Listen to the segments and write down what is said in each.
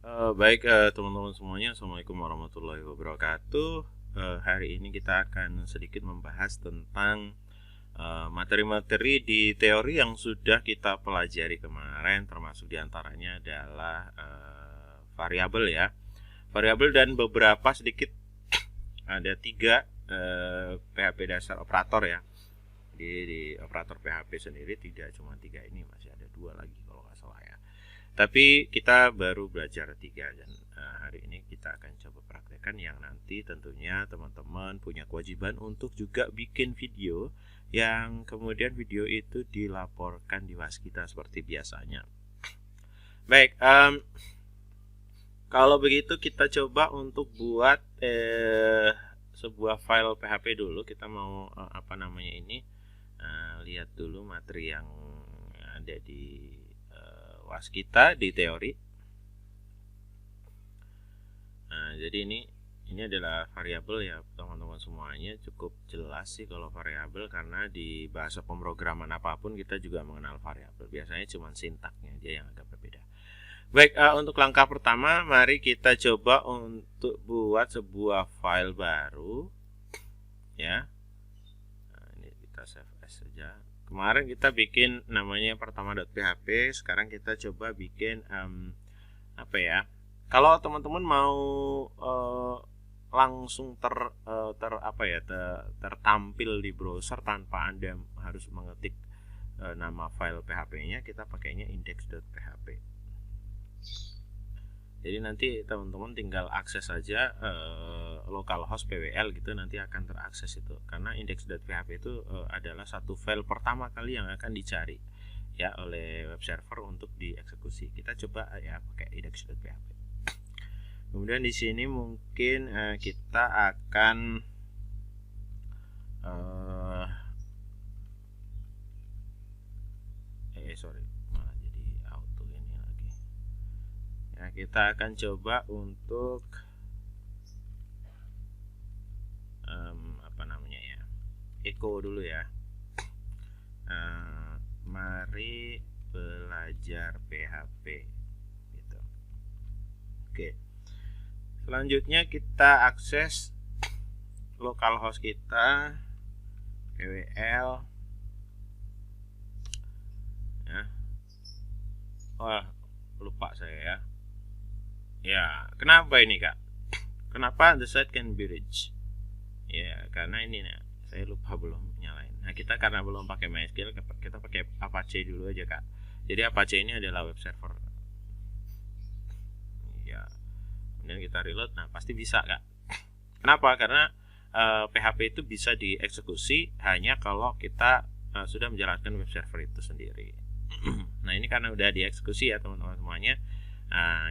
Baik, teman-teman semuanya, Assalamualaikum warahmatullahi wabarakatuh. Hari ini kita akan sedikit membahas tentang materi-materi di teori yang sudah kita pelajari kemarin, termasuk diantaranya adalah variabel ya, variabel dan beberapa sedikit ada 3 PHP dasar operator ya. Di operator PHP sendiri tidak cuma 3 ini, masih ada 2 lagi kalau nggak salah ya. Tapi kita baru belajar 3 dan hari ini kita akan coba praktekkan yang nanti tentunya teman-teman punya kewajiban untuk juga bikin video yang kemudian video itu dilaporkan di Waskita seperti biasanya. Baik, kalau begitu kita coba untuk buat sebuah file PHP dulu. Kita mau lihat dulu materi yang ada di Waskita di teori. Nah, jadi ini adalah variabel ya teman-teman semuanya. Cukup jelas sih kalau variabel, karena di bahasa pemrograman apapun kita juga mengenal variabel. Biasanya cuma sintaknya dia yang agak berbeda. Baik, untuk langkah pertama mari kita coba untuk buat sebuah file baru ya. Nah, ini kita save as saja. Kemarin kita bikin namanya pertama.php, sekarang kita coba bikin kalau teman-teman mau langsung tertampil di browser tanpa Anda harus mengetik nama file PHP-nya, kita pakainya index.php. Jadi nanti teman-teman tinggal akses saja localhost PWL gitu, nanti akan terakses itu. Karena index.php itu adalah satu file pertama kali yang akan dicari ya oleh web server untuk dieksekusi. Kita coba ya pakai index.php. Kemudian di sini mungkin kita akan malah jadi auto ini lagi. Ya, kita akan coba untuk echo dulu ya. Mari belajar PHP gitu. Oke. Selanjutnya kita akses localhost kita PWL ya. Lupa saya ya. Ya, kenapa ini Kak? Kenapa the site can be reached? Ya, karena ini saya lupa belum nyalain. Nah, kita karena belum pakai MySQL, kita pakai Apache dulu aja Kak. Jadi Apache ini adalah web server. Ya. Kemudian kita reload, nah pasti bisa Kak. Kenapa? Karena PHP itu bisa dieksekusi hanya kalau kita sudah menjalankan web server itu sendiri. Nah, ini karena udah dieksekusi ya teman-teman semuanya.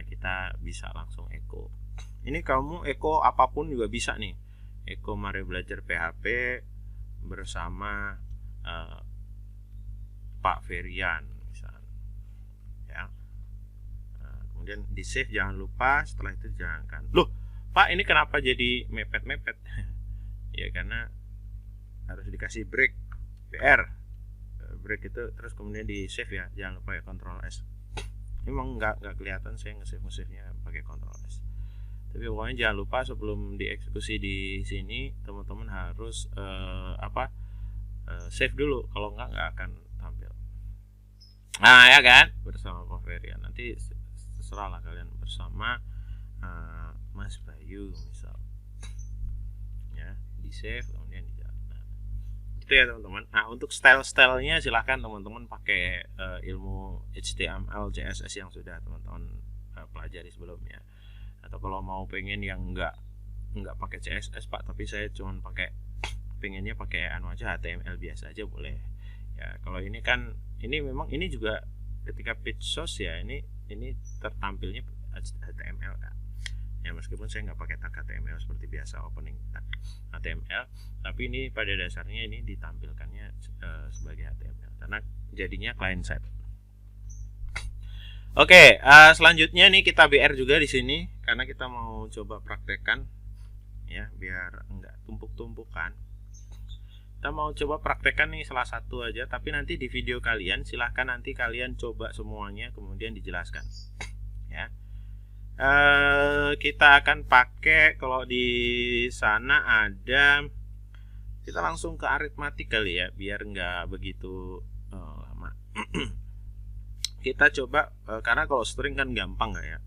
Kita bisa langsung echo. Ini kamu echo apapun juga bisa nih. Echo mari belajar PHP bersama Pak Ferian misalnya ya. Kemudian di save, jangan lupa. Setelah itu jangan, loh Pak ini kenapa jadi mepet-mepet? Ya karena harus dikasih break break itu, terus kemudian di save ya, jangan lupa ya Ctrl S. Ini memang nggak kelihatan saya nge-save-nya pakai Ctrl S. Tapi pokoknya jangan lupa sebelum dieksekusi di sini teman-teman harus save dulu, kalau nggak akan tampil. Nah ya kan, bersama Pak Ferian. Nanti terserah lah kalian bersama Mas Bayu misal ya, di save kemudian di jalan. Nah, itu ya teman-teman. Nah, untuk style-stylenya silahkan teman-teman pakai ilmu HTML CSS yang sudah teman-teman pelajari sebelumnya. Atau kalau mau pengen yang nggak pakai CSS Pak, tapi saya cuma pengennya pakai HTML biasa aja, boleh ya. Kalau ini kan memang ini juga ketika page source ya, ini tertampilnya HTML Kak. Ya meskipun saya nggak pakai tag HTML seperti biasa opening tag HTML, tapi ini pada dasarnya ini ditampilkannya sebagai HTML karena jadinya client side. Oke, selanjutnya nih kita BR juga di sini karena kita mau coba praktekkan ya biar enggak tumpuk-tumpukan. Kita mau coba praktekkan nih salah satu aja, tapi nanti di video kalian silahkan nanti kalian coba semuanya kemudian dijelaskan ya. kita akan pakai, kalau di sana ada, kita langsung ke aritmatik kali ya, biar nggak begitu lama. Kita coba, karena kalau string kan gampang nggak ya.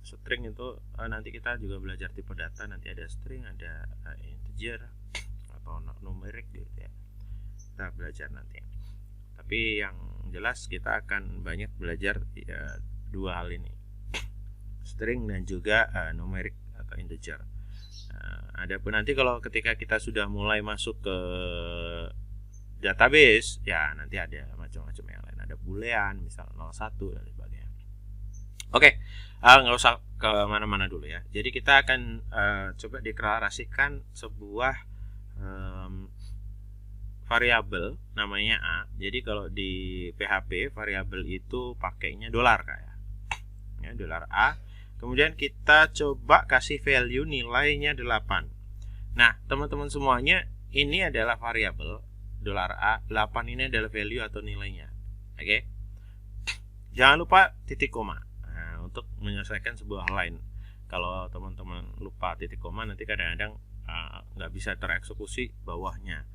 String itu nanti kita juga belajar tipe data, nanti ada string, ada integer atau numerik gitu ya, kita belajar nanti. Tapi yang jelas kita akan banyak belajar ya, dua hal ini, string dan juga numerik atau integer. Adapun nanti kalau ketika kita sudah mulai masuk ke database ya, nanti ada macam-macam yang lain, ada boolean misal 01 dan sebagainya. Oke, nggak usah ke mana-mana dulu ya. Jadi kita akan coba deklarasikan sebuah variabel namanya A. Jadi kalau di PHP variabel itu pakainya dolar kayak ya, dolar A. Kemudian kita coba kasih value nilainya 8. Nah, teman-teman semuanya, ini adalah variabel dolar A, 8 ini adalah value atau nilainya. Oke. Jangan lupa titik koma. Nah, untuk menyelesaikan sebuah line. Kalau teman-teman lupa titik koma, nanti kadang-kadang nggak bisa tereksekusi bawahnya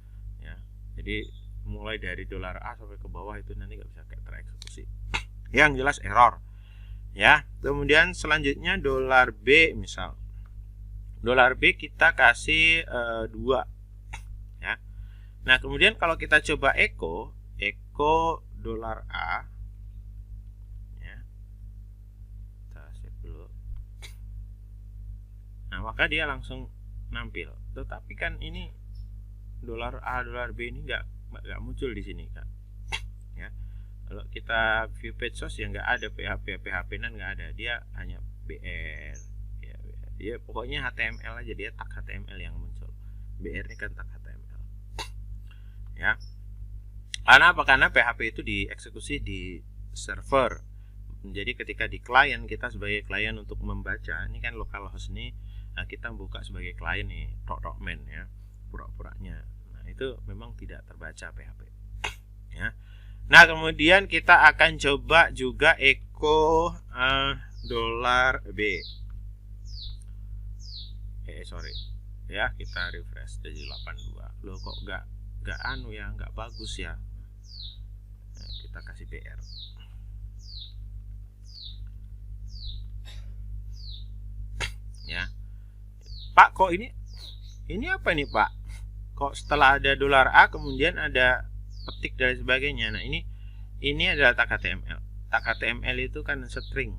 ya. Jadi mulai dari dolar A sampai ke bawah itu nanti nggak bisa tereksekusi. Yang jelas error ya. Kemudian selanjutnya dolar B misal. Dolar B kita kasih 2 ya. Nah, kemudian kalau kita coba echo dolar A ya. Kita save dulu. Nah, maka dia langsung nampil. Tetapi kan ini dolar A, dolar B ini nggak muncul di sini kan. Ya. Kalau kita view page source ya nggak ada PHP nan nggak ada, dia hanya BR. Ya, dia pokoknya HTML aja, dia tag HTML yang muncul. BR ini kan tag HTML. Ya. Karena apa? Karena PHP itu dieksekusi di server. Jadi ketika di klien, kita sebagai klien untuk membaca, ini kan localhost ini kita buka sebagai klien nih, .man ya, pura-puranya. Nah, itu memang tidak terbaca PHP. Ya. Nah, kemudian kita akan coba juga echo dolar B. Sorry. Ya, kita refresh jadi 82. Loh kok nggak anu ya, nggak bagus ya. Nah, kita kasih BR. Ya. Pak, kok ini apa nih, Pak? Kok setelah ada dolar A kemudian ada petik dan sebagainya. Nah, ini adalah tag HTML. Tag HTML itu kan string.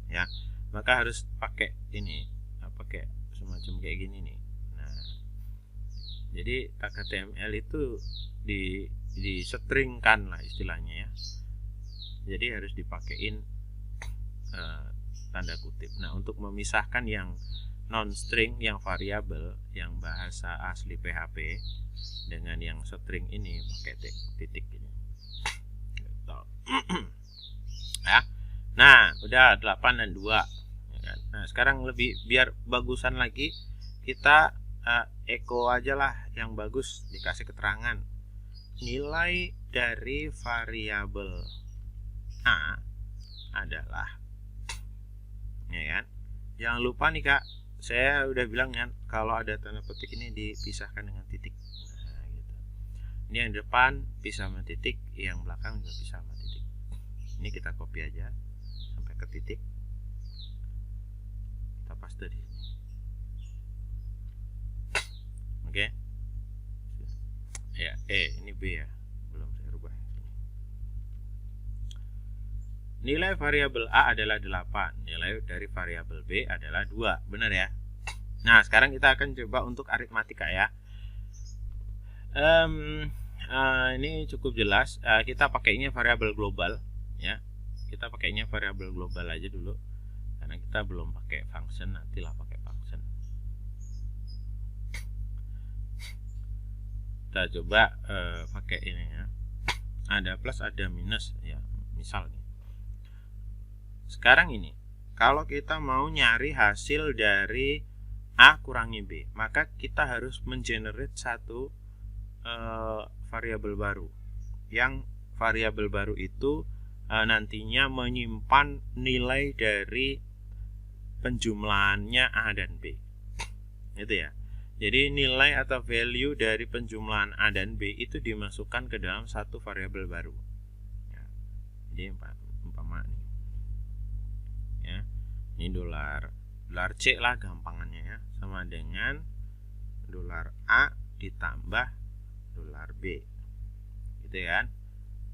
Ya. Maka harus pakai ini, pakai semacam kayak gini nih. Nah, jadi tag HTML itu di stringkan lah istilahnya ya. Jadi harus dipakein tanda kutip. Nah, untuk memisahkan yang non string, yang variabel, yang bahasa asli PHP dengan yang string ini pakai titik ini. Ya. Nah, udah 8 dan 2 ya kan? Nah, sekarang lebih biar bagusan lagi, kita echo aja lah yang bagus, dikasih keterangan nilai dari variabel A adalah, ya kan? Jangan lupa nih Kak, saya udah bilang kan kalau ada tanda petik ini dipisahkan dengan titik. Nah, gitu. Ini yang depan pisah sama titik, yang belakang juga pisah sama titik. Ini kita copy aja sampai ke titik, kita paste di sini. Oke. Ya, ini B ya, belum saya rubah. Nilai variabel A adalah 8, nilai dari variabel B adalah 2, benar ya? Nah, sekarang kita akan coba untuk aritmatika ya. Ini cukup jelas, kita pakainya variabel global ya. Kita pakainya variabel global aja dulu, karena kita belum pakai function, nantilah pakai function. Kita coba pakai ini ya. Ada plus, ada minus ya, misalnya. Sekarang ini, kalau kita mau nyari hasil dari A kurangi B, maka kita harus mengenerate satu variabel baru. Yang variabel baru itu nantinya menyimpan nilai dari penjumlahannya A dan B. Itu ya. Jadi nilai atau value dari penjumlahan A dan B itu dimasukkan ke dalam satu variabel baru. Ya. Jadi umpama nih. Ya. Ini dolar C lah gampangannya ya, sama dengan dolar A ditambah dolar B. Gitu kan?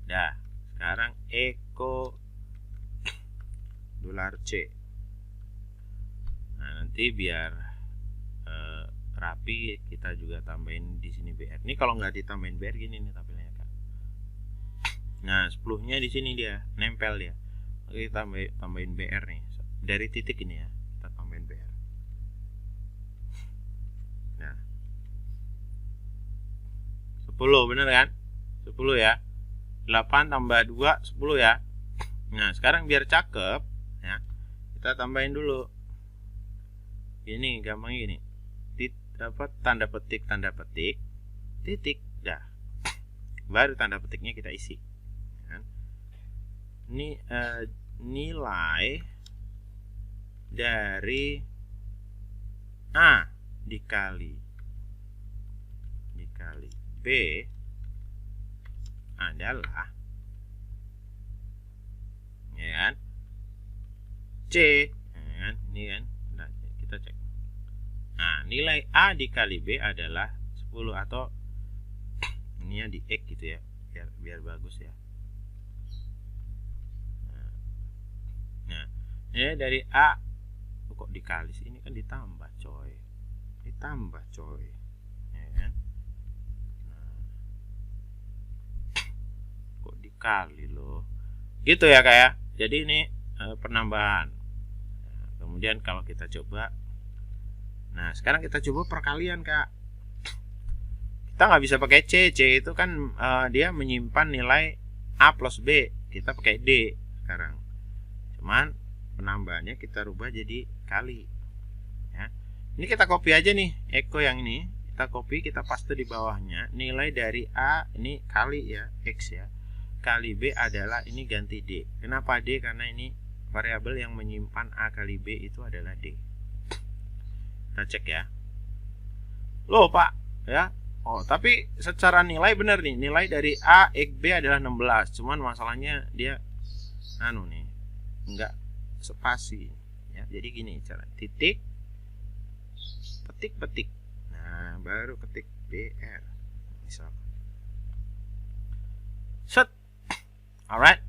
Dah, sekarang Eko dolar C. Nah, nanti biar rapi kita juga tambahin di sini BR. Ini kalau nggak ditambahin BR gini nih tampilnya kan. Nah, 10-nya di sini dia nempel dia. Oke, kita tambahin BR nih. Dari titik ini ya, kita tambahin BR. Nah. 10 bener kan? 10 ya. 8 tambah 2 10 ya. Nah, sekarang biar cakep ya, kita tambahin dulu. Ini gampang gini. Tanda petik titik dah, baru tanda petiknya kita isi kan? Ini nilai dari A dikali B adalah ya kan C ya kan? Ini kan, nah, kita cek. Nah, nilai A dikali B adalah 10 atau ini ya di X gitu ya, biar bagus ya. Nah, ini dari A kok dikali sih, ini kan ditambah coy, ya kan? Nah, kok dikali loh, gitu ya kayak. Jadi ini penambahan. Nah, kemudian kalau kita coba. Nah, sekarang kita coba perkalian, Kak. Kita nggak bisa pakai C itu kan dia menyimpan nilai A plus B. Kita pakai D sekarang. Cuman penambahannya kita rubah jadi kali. Ya. Ini kita copy aja nih, Eko yang ini. Kita copy, kita paste di bawahnya. Nilai dari A ini kali ya, X ya. Kali B adalah ini ganti D. Kenapa D? Karena ini variabel yang menyimpan A kali B itu adalah D. Kita cek ya. Loh Pak ya. Oh tapi secara nilai benar nih. Nilai dari A X B adalah 16. Cuman masalahnya dia nih enggak spasi ya. Jadi gini cara titik petik. Nah baru ketik BR misal. Set. Alright.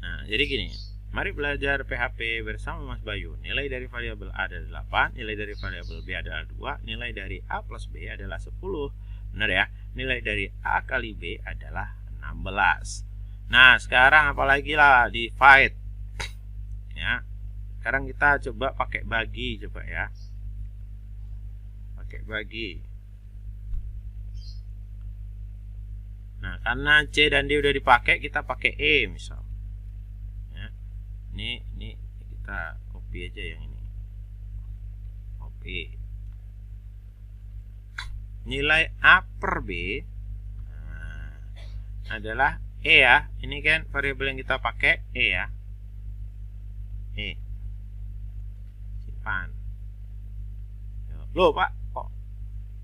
Nah jadi gini. Mari belajar PHP bersama Mas Bayu. Nilai dari variabel A adalah 8, nilai dari variabel B adalah 2, nilai dari A plus B adalah 10. Benar ya? Nilai dari A kali B adalah 16. Nah, sekarang apalagi lah divide. Ya. Sekarang kita coba pakai bagi coba ya. Pakai bagi. Nah, karena C dan D udah dipakai, kita pakai E misal. Ini kita copy aja yang ini. Copy. Nilai A per B adalah E ya. Ini kan variabel yang kita pakai E ya. E. Simpan. Loh Pak, kok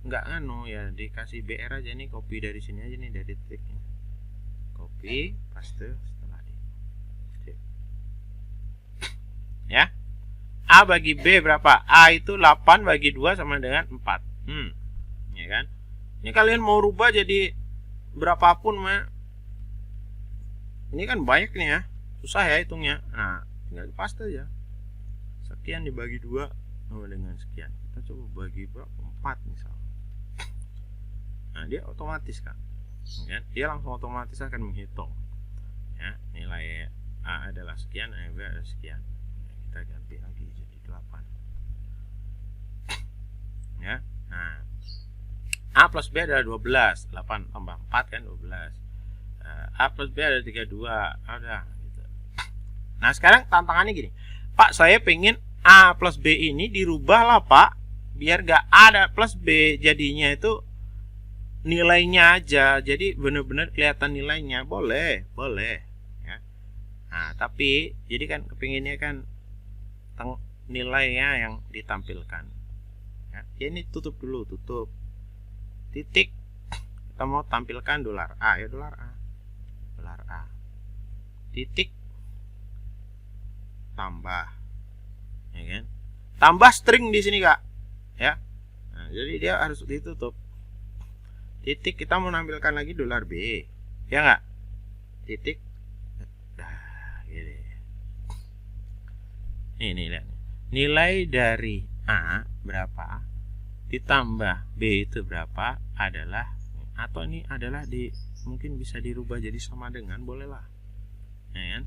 enggak ya, dikasih BR aja nih, copy dari sini aja nih, dari titiknya. Copy, paste. Ya. A bagi B berapa? A itu 8 bagi 2 sama dengan 4. Ya kan? Ini kalian mau rubah jadi berapapun mah. Ini kan banyak nih ya. Susah ya hitungnya. Nah, tinggal paste aja. Sekian dibagi 2 sama dengan sekian. Kita coba bagi berapa? 4 misal. Nah, dia otomatis kan. Ya, dia langsung otomatis akan menghitung. Ya, nilai A adalah sekian, nilai B adalah sekian. Kita ganti lagi jadi 8 ya. Nah A plus B adalah 12, 8 tambah 4 kan 12. A plus B adalah 32. Udah gitu. Nah sekarang tantangannya gini, Pak saya pengen A plus B ini dirubah lah Pak, biar gak ada plus B, jadinya itu nilainya aja, jadi benar-benar kelihatan nilainya. Boleh ya. Nah, tapi jadi kan kepinginnya kan nilainya yang ditampilkan. Ya, ini tutup dulu, tutup. Titik, kita mau tampilkan dolar A, ya dolar A. Dolar A. Titik, tambah. Ya kan? Tambah string di sini, Kak. Ya. Nah, jadi dia harus ditutup. Titik, kita mau nampilkan lagi dolar B. Ya enggak? Titik. Nah, gini. Ini lihat. Nilai dari A berapa ditambah B itu berapa adalah, atau ini adalah mungkin bisa dirubah jadi sama dengan, bolehlah. Ya kan?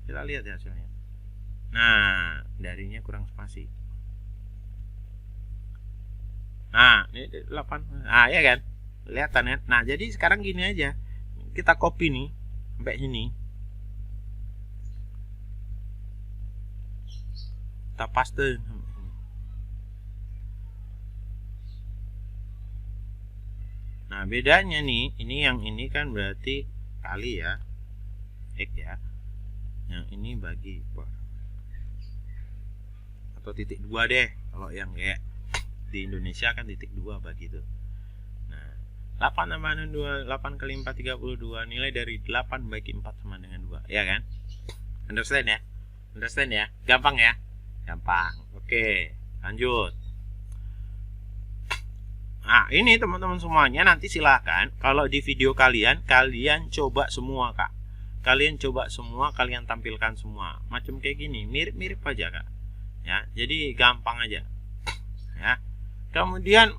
Kita lihat ya hasilnya. Nah, darinya kurang spasi. Nah, ini 8. Nah, ya kan? Kelihatan ya. Nah, jadi sekarang gini aja. Kita copy nih sampai sini. Kita paste. Nah, bedanya nih, ini yang ini kan berarti kali ya. X ya. Yang ini bagi atau titik 2 deh, kalau yang kayak di Indonesia kan titik 2 bagi itu. Nah, 8 tambah 2, 8 kali 4 32, nilai dari 8 bagi 4 sama dengan 2, ya kan? Understand ya? Understand ya? Gampang ya? Gampang. Oke, lanjut. Nah, ini teman-teman semuanya, nanti silahkan kalau di video kalian coba semua, Kak. Kalian coba semua, kalian tampilkan semua. Macam kayak gini, mirip-mirip aja, Kak. Ya, jadi gampang aja. Ya. Kemudian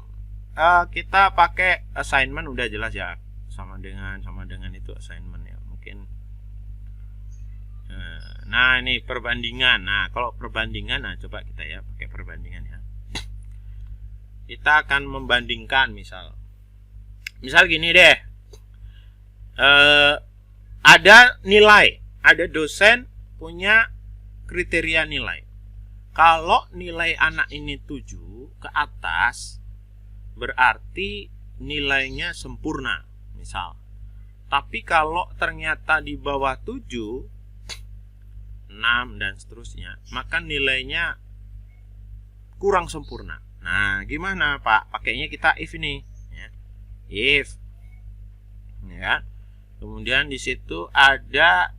kita pakai assignment, udah jelas ya. Sama dengan itu assignment ya. Mungkin nah, ini perbandingan. Nah, kalau perbandingan, nah coba kita ya pakai perbandingan ya. Kita akan membandingkan misal gini deh. Ada nilai, ada dosen punya kriteria nilai. Kalau nilai anak ini 7 ke atas, berarti nilainya sempurna, misal. Tapi kalau ternyata di bawah 7, 6 dan seterusnya, maka nilainya kurang sempurna. Nah, gimana, Pak? Pakainya kita if ini, ya. If, ya. Kemudian di situ ada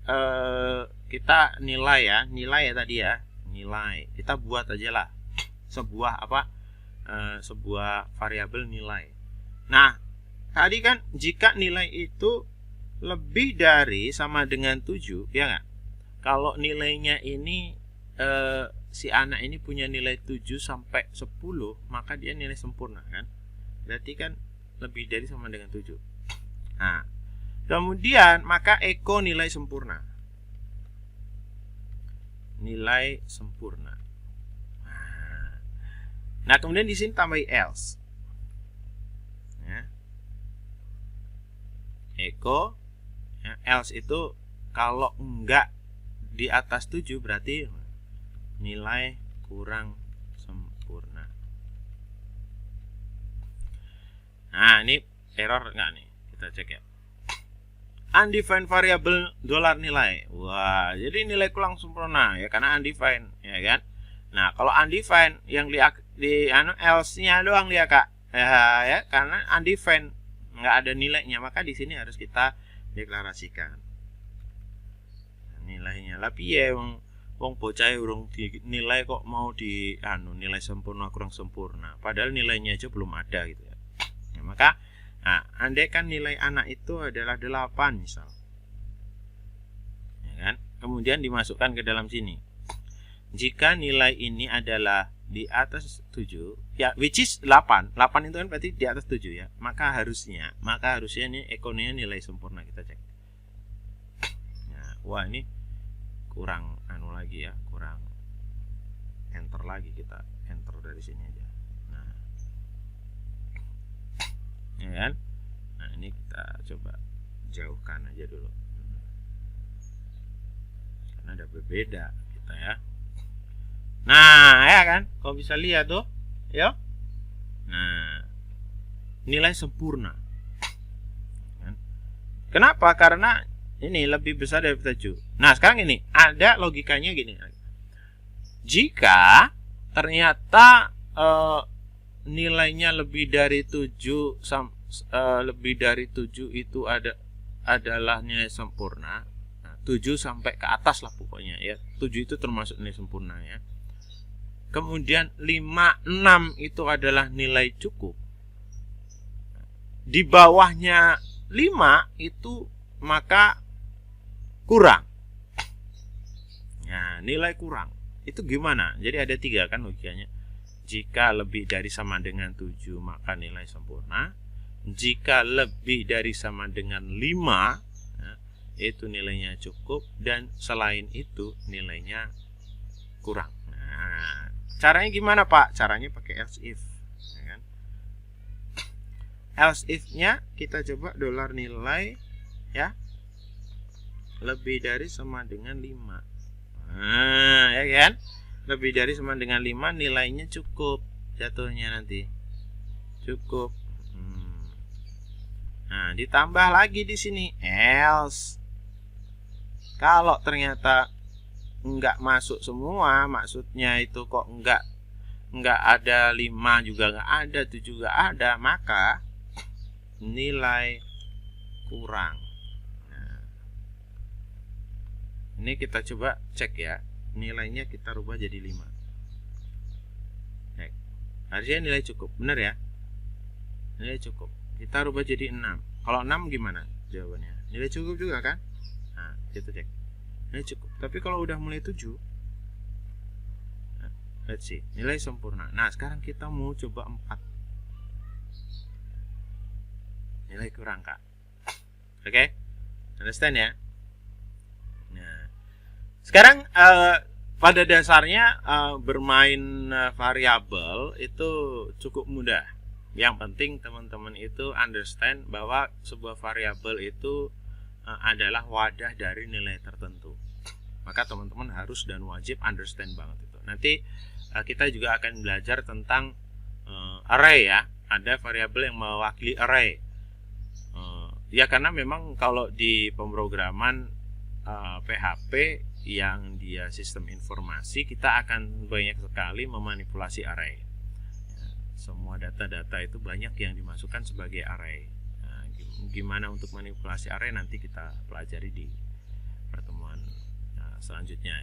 kita nilai ya tadi ya, nilai. Kita buat aja lah sebuah sebuah variabel nilai. Nah, tadi kan jika nilai itu lebih dari sama dengan 7, ya nggak? Kalau nilainya ini si anak ini punya nilai 7 sampai 10, maka dia nilai sempurna kan? Berarti kan lebih dari sama dengan 7. Nah, kemudian maka Eko nilai sempurna. Nilai sempurna. Nah, kemudian di sini tambah else. Ya. Eko, ya, else itu kalau enggak di atas 7 berarti nilai kurang sempurna. Nah, ini error enggak nih? Kita cek ya. Undefined variable dolar nilai. Wah, jadi nilai kurang sempurna ya karena undefined, ya kan? Nah, kalau undefined yang di else-nya doang dia, Kak. Ya, karena undefined nggak ada nilainya, maka di sini harus kita deklarasikan nilainya. Tapi ya wong bocah urung nilai kok mau di nilai sempurna kurang sempurna, padahal nilainya aja belum ada gitu ya. Ya, maka andai kan nilai anak itu adalah 8 misal, ya kan? Kemudian dimasukkan ke dalam sini. Jika nilai ini adalah di atas 7, ya which is 8 itu kan berarti di atas 7 ya. Maka harusnya ini ekonominya nilai sempurna, kita cek. Nah, wah ini kurang lagi ya, kurang enter lagi, kita enter dari sini aja. Nah, ya kan? Nah, ini kita coba jauhkan aja dulu karena ada berbeda kita ya. Nah, ya kan? Kau bisa lihat tuh, ya. Nah, nilai sempurna. Kenapa? Karena ini lebih besar dari 7. Nah, sekarang ini ada logikanya gini. Jika ternyata nilainya lebih dari 7 itu adalah nilai sempurna. Nah, 7 sampai ke atas lah pokoknya ya. 7 itu termasuk nilai sempurna ya. Kemudian 5, 6 itu adalah nilai cukup. Di bawahnya 5 itu maka kurang. Nah, nilai kurang itu gimana? Jadi ada 3 kan logikanya. Jika lebih dari sama dengan 7 maka nilai sempurna. Jika lebih dari sama dengan 5 itu nilainya cukup, dan selain itu nilainya kurang. Nah, caranya gimana Pak? Caranya pakai else if ya kan? Else if-nya kita coba dolar nilai ya lebih dari sama dengan 5. Nah, ya kan? Lebih dari sama dengan 5 nilainya cukup, jatuhnya nanti cukup. Nah, ditambah lagi di sini else. Kalau ternyata enggak masuk semua, maksudnya itu kok enggak ada 5 juga enggak ada, 7 juga ada, maka nilai kurang. Nah, ini kita coba cek ya. Nilainya kita rubah jadi 5. Harusnya nilai cukup, benar ya? Nilai cukup. Kita rubah jadi 6. Kalau 6 gimana jawabannya? Nilai cukup juga kan? Nah, kita cek. Nilai cukup. Tapi kalau udah mulai 7, nah, let's see, nilai sempurna. Nah, sekarang kita mau coba 4. Nilai kurang, Kak. Oke? Understand ya? Nah, sekarang pada dasarnya bermain variabel itu cukup mudah. Yang penting teman-teman itu understand bahwa sebuah variabel itu adalah wadah dari nilai tertentu. Maka teman-teman harus dan wajib understand banget itu. Nanti kita juga akan belajar tentang array ya. Ada variabel yang mewakili array. Ya karena memang kalau di pemrograman PHP yang dia sistem informasi, kita akan banyak sekali memanipulasi array. Semua data-data itu banyak yang dimasukkan sebagai array. Nah, gimana untuk manipulasi array nanti kita pelajari di pertemuan selanjutnya.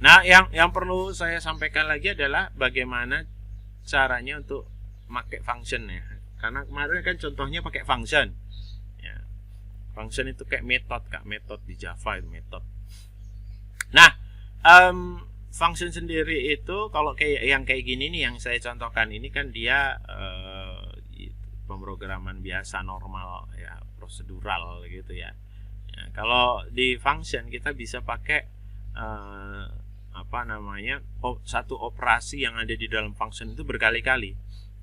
Nah, yang perlu saya sampaikan lagi adalah bagaimana caranya untuk pakai function ya. Karena kemarin kan contohnya pakai function. Ya. Function itu kayak metode di Java itu metode. Nah, function sendiri itu kalau kayak gini nih yang saya contohkan ini kan dia pemrograman biasa normal ya, prosedural gitu ya. Kalau di function kita bisa pakai satu operasi yang ada di dalam function itu berkali-kali.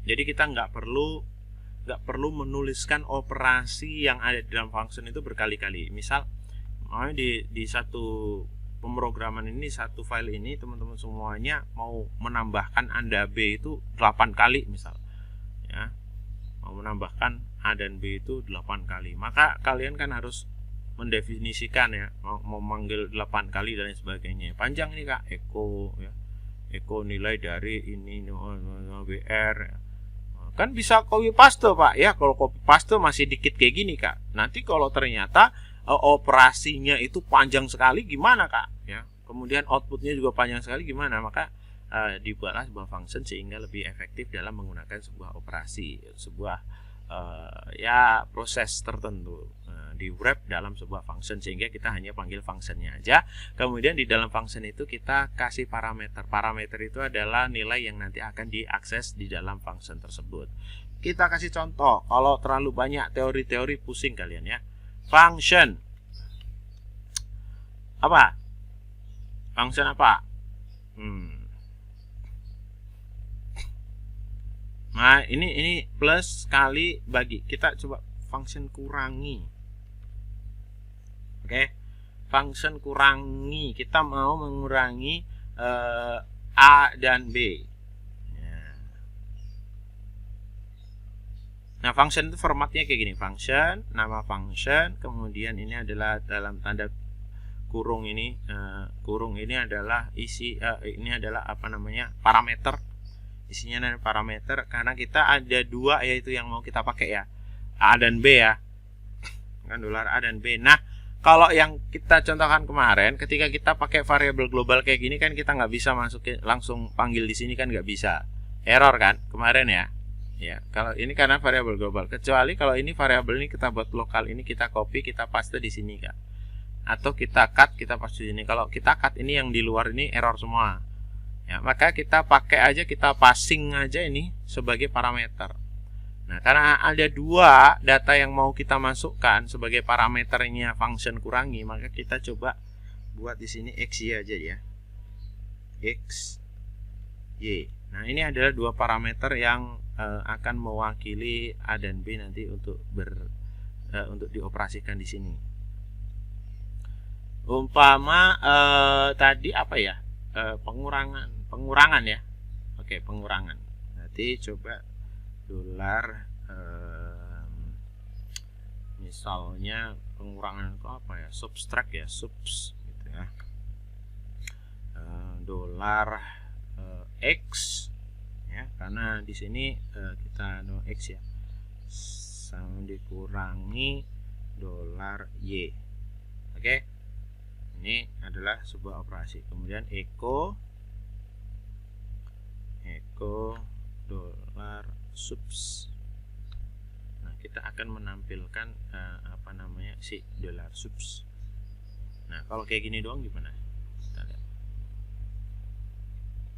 Jadi kita nggak perlu menuliskan operasi yang ada di dalam function itu berkali-kali. Misal di satu pemrograman ini, satu file ini teman-teman semuanya mau menambahkan anda B itu 8 kali misal ya, mau menambahkan A dan B itu 8 kali, maka kalian kan harus mendefinisikan ya, mau manggil 8 kali dan sebagainya. Panjang ini Kak, echo ya, echo nilai dari ini BR ya. Kan bisa copy paste Pak ya. Kalau copy paste masih dikit kayak gini Kak, nanti kalau ternyata operasinya itu panjang sekali gimana Kak ya, kemudian outputnya juga panjang sekali gimana, maka dibuatlah sebuah function sehingga lebih efektif dalam menggunakan sebuah operasi, sebuah proses tertentu di wrap dalam sebuah function, sehingga kita hanya panggil functionnya aja. Kemudian di dalam function itu kita kasih parameter itu adalah nilai yang nanti akan diakses di dalam function tersebut. Kita kasih contoh, kalau terlalu banyak teori-teori pusing kalian ya. Function apa? Function apa? Nah, ini plus kali bagi. Kita coba function kurangi. Oke. Function kurangi. Kita mau mengurangi A dan B. Nah, function itu formatnya kayak gini. Function, nama function, kemudian ini adalah dalam tanda kurung ini adalah ini adalah parameter, isinya adalah parameter, karena kita ada dua yaitu yang mau kita pakai ya, A dan B ya kan, dolar A dan B. Nah kalau yang kita contohkan kemarin, ketika kita pakai variabel global kayak gini kan kita nggak bisa masukin langsung panggil di sini kan, nggak bisa, error kan kemarin ya. Ya kalau ini karena variabel global, kecuali kalau ini variabel ini kita buat lokal, ini kita copy kita paste di sini kan, atau kita cut kita paste di sini. Kalau kita cut ini yang di luar ini error semua ya, maka kita pakai aja, kita passing aja ini sebagai parameter. Nah, karena ada dua data yang mau kita masukkan sebagai parameternya function kurangi, maka kita coba buat di sini xy aja ya. X, y. Nah, ini adalah dua parameter yang akan mewakili A dan B nanti untuk dioperasikan di sini. Umpama tadi apa ya? Pengurangan ya. Oke, pengurangan. Nanti coba dolar misalnya pengurangan itu apa ya, subtract ya, subs gitu ya, dolar x ya, karena di sini kita no x ya, sama dikurangi dolar y. Oke, ini adalah sebuah operasi. Kemudian echo dolar subs. Nah, kita akan menampilkan si dolar subs. Nah, kalau kayak gini doang gimana? Kita lihat.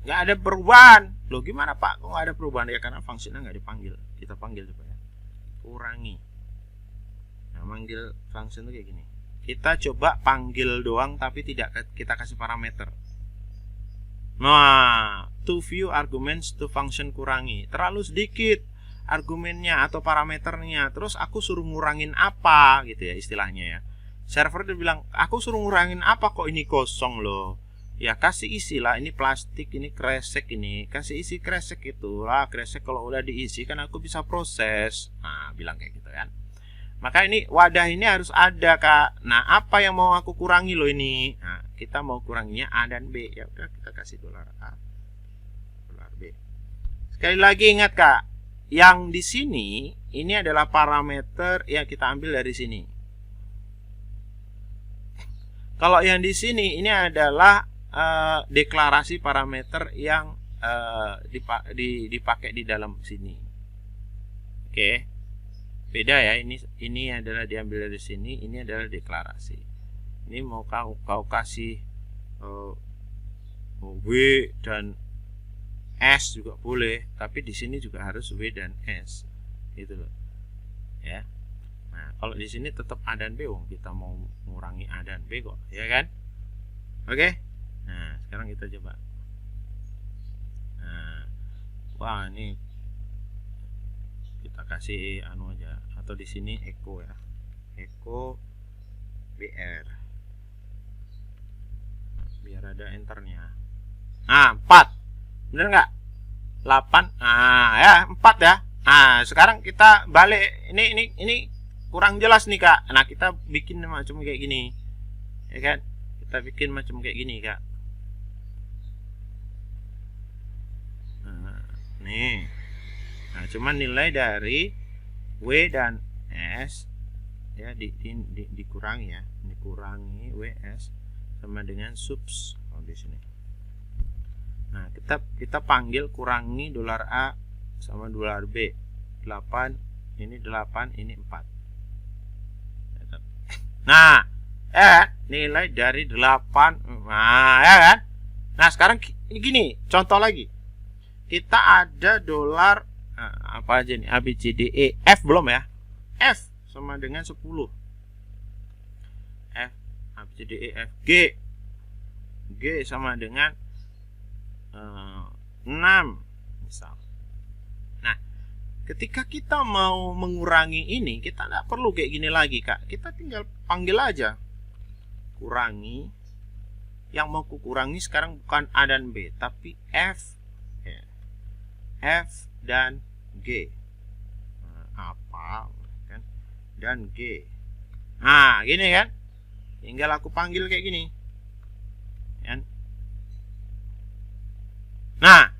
Nggak ada perubahan. Loh, gimana Pak? Kok nggak ada perubahan? Ya karena fungsinya nggak dipanggil. Kita panggil coba ya. Kurangi. Nah, manggil function itu kayak gini. Kita coba panggil doang tapi tidak kita kasih parameter. Nah, to view arguments to function kurangi, terlalu sedikit argumennya atau parameternya, terus aku suruh ngurangin apa gitu ya istilahnya ya. Server dia bilang, aku suruh ngurangin apa kok ini kosong loh. Ya kasih isi lah, ini plastik, ini kresek, ini kasih isi kresek itu lah. Kresek kalau udah diisi kan aku bisa proses. Nah, bilang kayak gitu kan. Maka ini wadah ini harus ada Kak. Nah, apa yang mau aku kurangi loh ini? Nah, kita mau kuranginya A dan B. Ya udah, kita kasih dolar A, dolar B. Sekali lagi ingat Kak, yang di sini ini adalah parameter yang kita ambil dari sini. Kalau yang di sini ini adalah deklarasi parameter yang dipakai di dalam sini. Oke. Beda ya, ini adalah diambil dari sini, ini adalah deklarasi. Ini mau kau kasih W dan S juga boleh, tapi di sini juga harus W dan S, gitu loh. Ya. Nah, kalau di sini tetap A dan B, kita mau mengurangi A dan B kok, ya kan? Oke. Nah, sekarang kita coba. Nah, wah ini kita kasih anu aja, atau di sini echo ya, echo BR, biar ada enternya. Nah, 4 bener nggak? 8. Nah ya 4 ya. Nah sekarang kita balik, ini kurang jelas nih Kak. Nah kita bikin macam kayak gini ya kan, kita bikin macam kayak gini Kak. Nah, nih. Nah, cuman nilai dari W dan S ya dikurangi ya, dikurangi WS sama dengan subs di sini. Nah, kita panggil kurangi dolar A sama dolar B. 8 ini 8, ini 4. Nah, nilai dari 8. Nah, ya kan? Nah, sekarang ini gini, contoh lagi. Kita ada dolar apa aja nih, A B C D E F belum ya, F sama dengan 10, F A B C D E F G sama dengan 6 misal. Nah ketika kita mau mengurangi ini, kita nggak perlu kayak gini lagi Kak, kita tinggal panggil aja kurangi. Yang mau kurangi sekarang bukan A dan B tapi F ya. F dan G. Nah, apa kan, dan G. Nah gini kan, tinggal aku panggil kayak gini kan. Nah,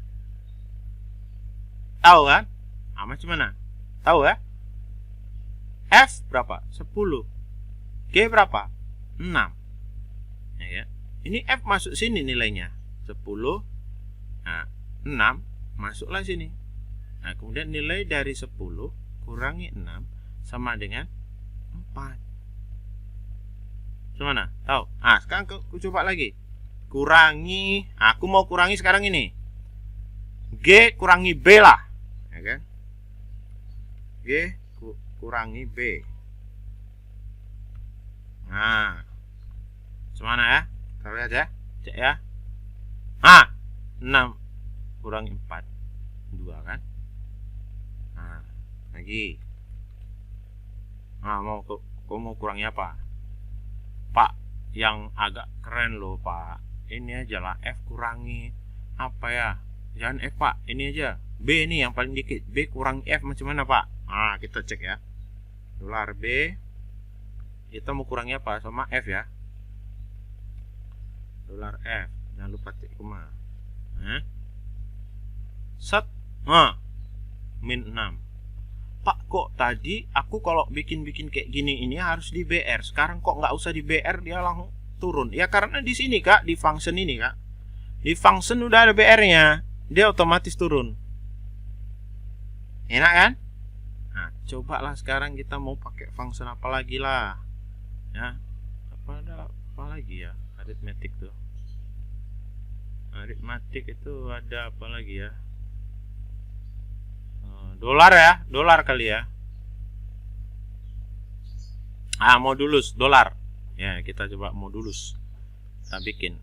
tahu kan? Macam mana? Tahu ya? F berapa? 10. G berapa? 6. Ya, ini F masuk sini nilainya 10. Nah, 6 masuklah sini. Nah, kemudian nilai dari 10 kurangi 6 sama dengan 4. Gimana? Tahu? Sekarang aku coba lagi. Kurangi, aku mau kurangi sekarang ini. G kurangi B lah. Ya kan? G kurangi B. Nah, gimana ya? Kita lihat ya. Cek ya. 6 kurangi 4. 2 kan? Nah, lagi. Kau mau kurangi apa? Pak, yang agak keren loh Pak. Ini aja lah, F kurangi apa ya? Jangan F Pak, ini aja. B ini yang paling dikit. B kurangi F macam mana Pak? Kita cek ya. Dolar B. Kita mau kurangi apa sama F ya? Dolar F. Jangan lupa cek koma. Set. Min 6. Pak, kok tadi aku kalau bikin kayak gini ini harus di BR. Sekarang kok nggak usah di BR, dia langsung turun. Ya karena di sini Kak, di function ini Kak. Di function udah ada BR-nya. Dia otomatis turun. Enak kan? Nah, cobalah sekarang kita mau pakai function apa lagi lah. Ya. Apa lagi ya? Arithmetic tuh. Arithmetic itu ada apa lagi ya? Dolar ya, dolar kali ya. Modulus, dolar. Ya, kita coba modulus. Kita bikin.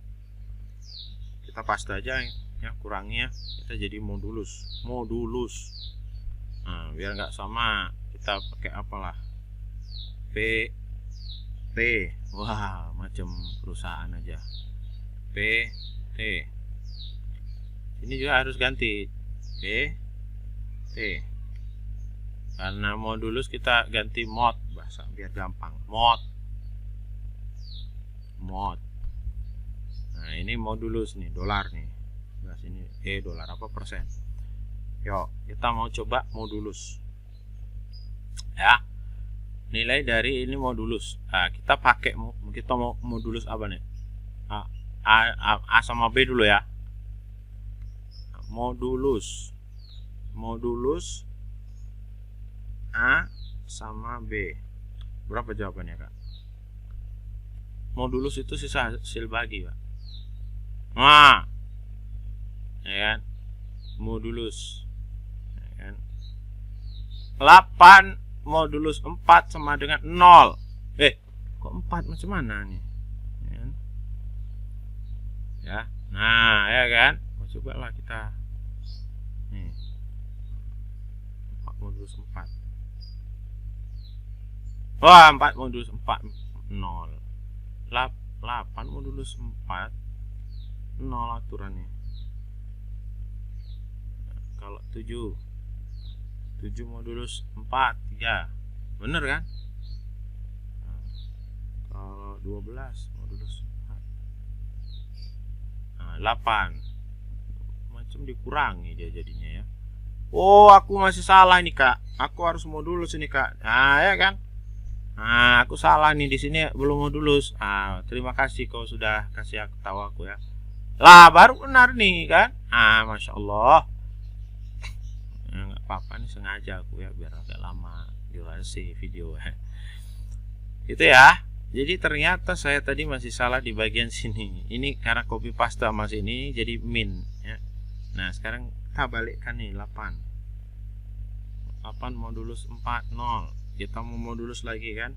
Kita paste aja ya, kurangi ya. Kita jadi modulus. Biar nggak sama, kita pakai apalah. P. Wah, macam perusahaan aja. P. Ini juga harus ganti. P. Karena modulus kita ganti mod bahasa biar gampang. Mod. Nah, ini modulus nih, dolar nih. Nah, sini dolar apa persen. Yuk, kita mau coba modulus. Ya. Nilai dari ini modulus. Kita pakai kita mau modulus apa nih? A sama B dulu ya. Modulus A sama B. Berapa jawabannya Kak? Modulus itu sisa hasil bagi Pak. Ya kan? Modulus ya kan? 8 modulus 4 sama dengan 0. Kok 4 macam mana nih? Ya kan? Ya. Nah, ya kan? Cobalah kita. Nih. 4 modulus 4. Wah, 4 modulus 4 0. 8 modulus 4 0 aturannya. Kalau 7 modulus 4 3. Bener kan? Kalau 12 modulus 4 8. Macam dikurangi dia jadinya ya. Aku masih salah nih Kak. Aku harus modulus ini Kak. Ya kan? Aku salah nih di sini belum modulus. Terima kasih kau sudah kasih aku tahu aku ya. Lah baru benar nih kan? Masya Allah. Nggak apa-apa nih, sengaja aku ya biar agak lama durasi video ya. Gitu ya. Jadi ternyata saya tadi masih salah di bagian sini. Ini karena copy paste masih ini jadi min ya. Nah sekarang kita balikkan nih 8 modulus 4 0. Kita mau modulus lagi kan?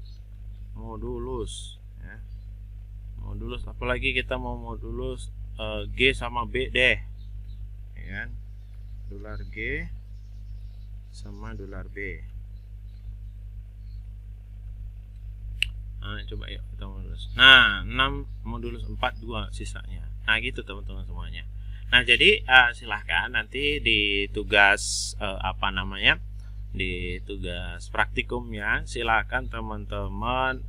Modulus ya. Modulus apalagi kita mau modulus G sama B deh. Ya kan? Dolar G sama dolar B. Coba yuk kita modulus. 6 modulus 4 2 sisanya. Nah gitu teman-teman semuanya. Nah jadi silahkan nanti di tugas di tugas praktikumnya silakan teman-teman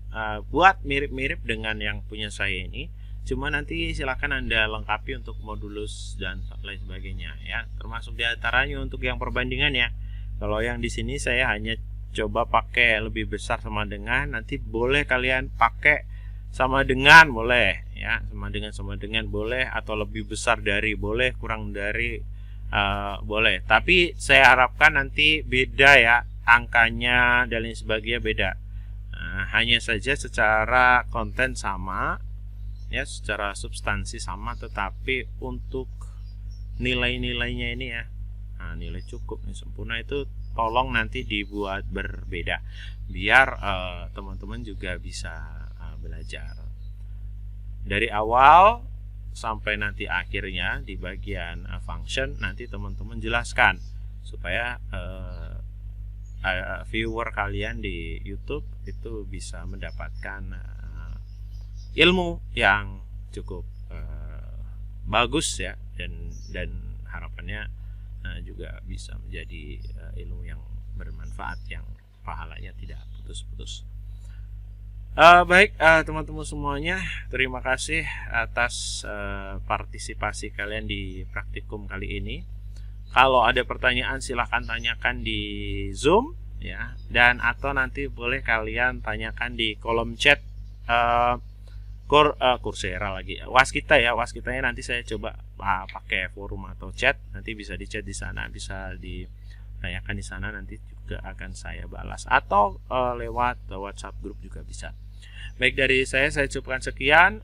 buat mirip-mirip dengan yang punya saya ini. Cuma nanti silakan Anda lengkapi untuk modulus dan lain sebagainya ya. Termasuk diantaranya untuk yang perbandingan ya. Kalau yang di sini saya hanya coba pakai lebih besar sama dengan, nanti boleh kalian pakai sama dengan boleh ya, sama dengan boleh, atau lebih besar dari boleh, kurang dari boleh. Tapi saya harapkan nanti beda ya, angkanya dan lain sebagainya beda. Hanya saja secara konten sama ya, secara substansi sama, tetapi untuk nilai-nilainya ini ya, nilai cukup nih sempurna itu tolong nanti dibuat berbeda biar teman-teman juga bisa belajar dari awal sampai nanti akhirnya di bagian function. Nanti teman-teman jelaskan supaya viewer kalian di YouTube itu bisa mendapatkan ilmu yang cukup bagus ya, dan harapannya juga bisa menjadi ilmu yang bermanfaat, yang pahalanya tidak putus-putus. Baik teman-teman semuanya, terima kasih atas partisipasi kalian di praktikum kali ini. Kalau ada pertanyaan silahkan tanyakan di Zoom ya, dan atau nanti boleh kalian tanyakan di kolom chat Coursera lagi, Waskita ya. Waskitanya nanti saya coba pakai forum atau chat, nanti bisa di chat di sana, bisa ditanyakan di sana, nanti juga akan saya balas, atau lewat WhatsApp grup juga bisa. Baik, dari saya cukupkan sekian.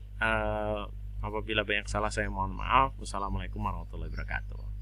Apabila banyak salah saya mohon maaf. Wassalamualaikum warahmatullahi wabarakatuh.